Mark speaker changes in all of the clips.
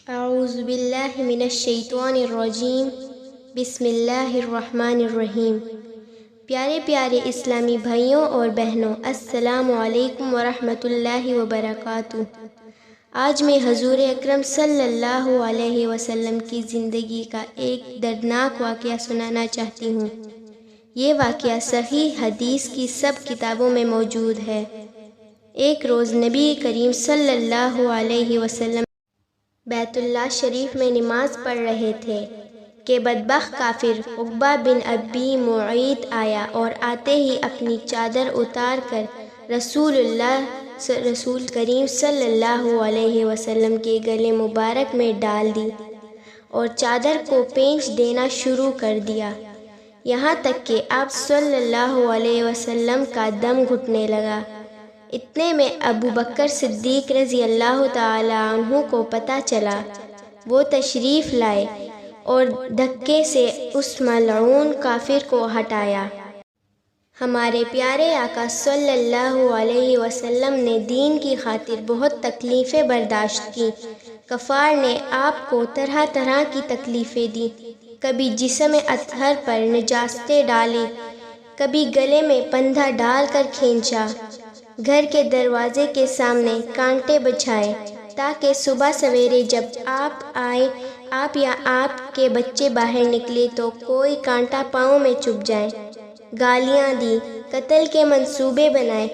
Speaker 1: اعوذ باللہ من الشیطان الرجیم بسم اللہ الرحمن الرحیم۔ پیارے پیارے اسلامی بھائیوں اور بہنوں، السلام علیکم ورحمۃ اللہ وبرکاتہ۔ آج میں حضور اکرم صلی اللہ علیہ وسلم کی زندگی کا ایک دردناک واقعہ سنانا چاہتی ہوں۔ یہ واقعہ صحیح حدیث کی سب کتابوں میں موجود ہے۔ ایک روز نبی کریم صلی اللہ علیہ وسلم بیت اللہ شریف میں نماز پڑھ رہے تھے کہ بدبخت کافر عقبہ بن ابی معیط آیا اور آتے ہی اپنی چادر اتار کر رسول کریم صلی اللہ علیہ وسلم کے گلے مبارک میں ڈال دی اور چادر کو پینچ دینا شروع کر دیا، یہاں تک کہ آپ صلی اللہ علیہ وسلم کا دم گھٹنے لگا۔ اتنے میں ابو بکر صدیق رضی اللہ تعالی عنہ کو پتہ چلا۔ وہ تشریف لائے اور دھکے سے اس ملعون کافر کو ہٹایا۔ ہمارے پیارے آقا صلی اللہ علیہ وسلم نے دین کی خاطر بہت تکلیفیں برداشت کی۔ کفار نے آپ کو طرح طرح کی تکلیفیں دی، کبھی جسم اطہر پر نجاستیں ڈالی، کبھی گلے میں پندھا ڈال کر کھینچا، گھر کے دروازے کے سامنے کانٹے بچھائے تاکہ صبح سویرے جب آپ آئے، آپ یا آپ کے بچے باہر نکلے تو کوئی کانٹا پاؤں میں چبھ جائے۔ گالیاں دی، قتل کے منصوبے بنائے،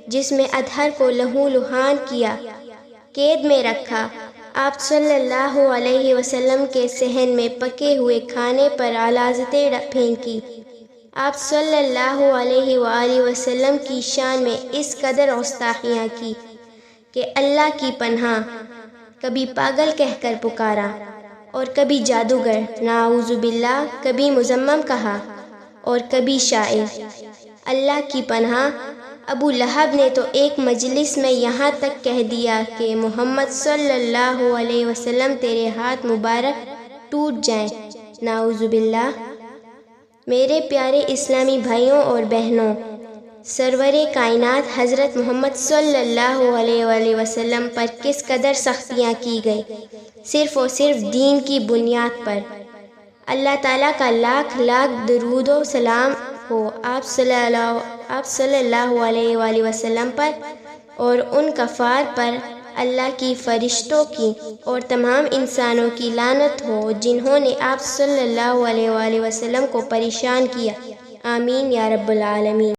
Speaker 1: جسم اطہر کو لہو لہان کیا، قید میں رکھا۔ آپ صلی اللہ علیہ وسلم کے صحن میں پکے ہوئے کھانے پر علازتیں پھینکی۔ آپ صلی اللہ علیہ وآلہ وسلم کی شان میں اس قدر گستاخیاں کی کہ اللہ کی پناہ، کبھی پاگل کہہ کر پکارا اور کبھی جادوگر، نعوذ باللہ، کبھی مذمم کہا اور کبھی شاعر۔ اللہ کی پناہ، ابو لہب نے تو ایک مجلس میں یہاں تک کہہ دیا کہ محمد صلی اللہ علیہ وسلم تیرے ہاتھ مبارک ٹوٹ جائیں، نعوذ باللہ۔ میرے پیارے اسلامی بھائیوں اور بہنوں، سرور کائنات حضرت محمد صلی اللہ علیہ وآلہ وسلم پر کس قدر سختیاں کی گئی، صرف اور صرف دین کی بنیاد پر۔ اللہ تعالیٰ کا لاکھ لاکھ درود و سلام ہو آپ صلی اللہ علیہ وآلہ وسلم پر اور ان کفار پر اللہ کی فرشتوں کی اور تمام انسانوں کی لعنت ہو جنہوں نے آپ صلی اللہ علیہ وآلہ وسلم کو پریشان کیا۔ آمین یا رب العالمین۔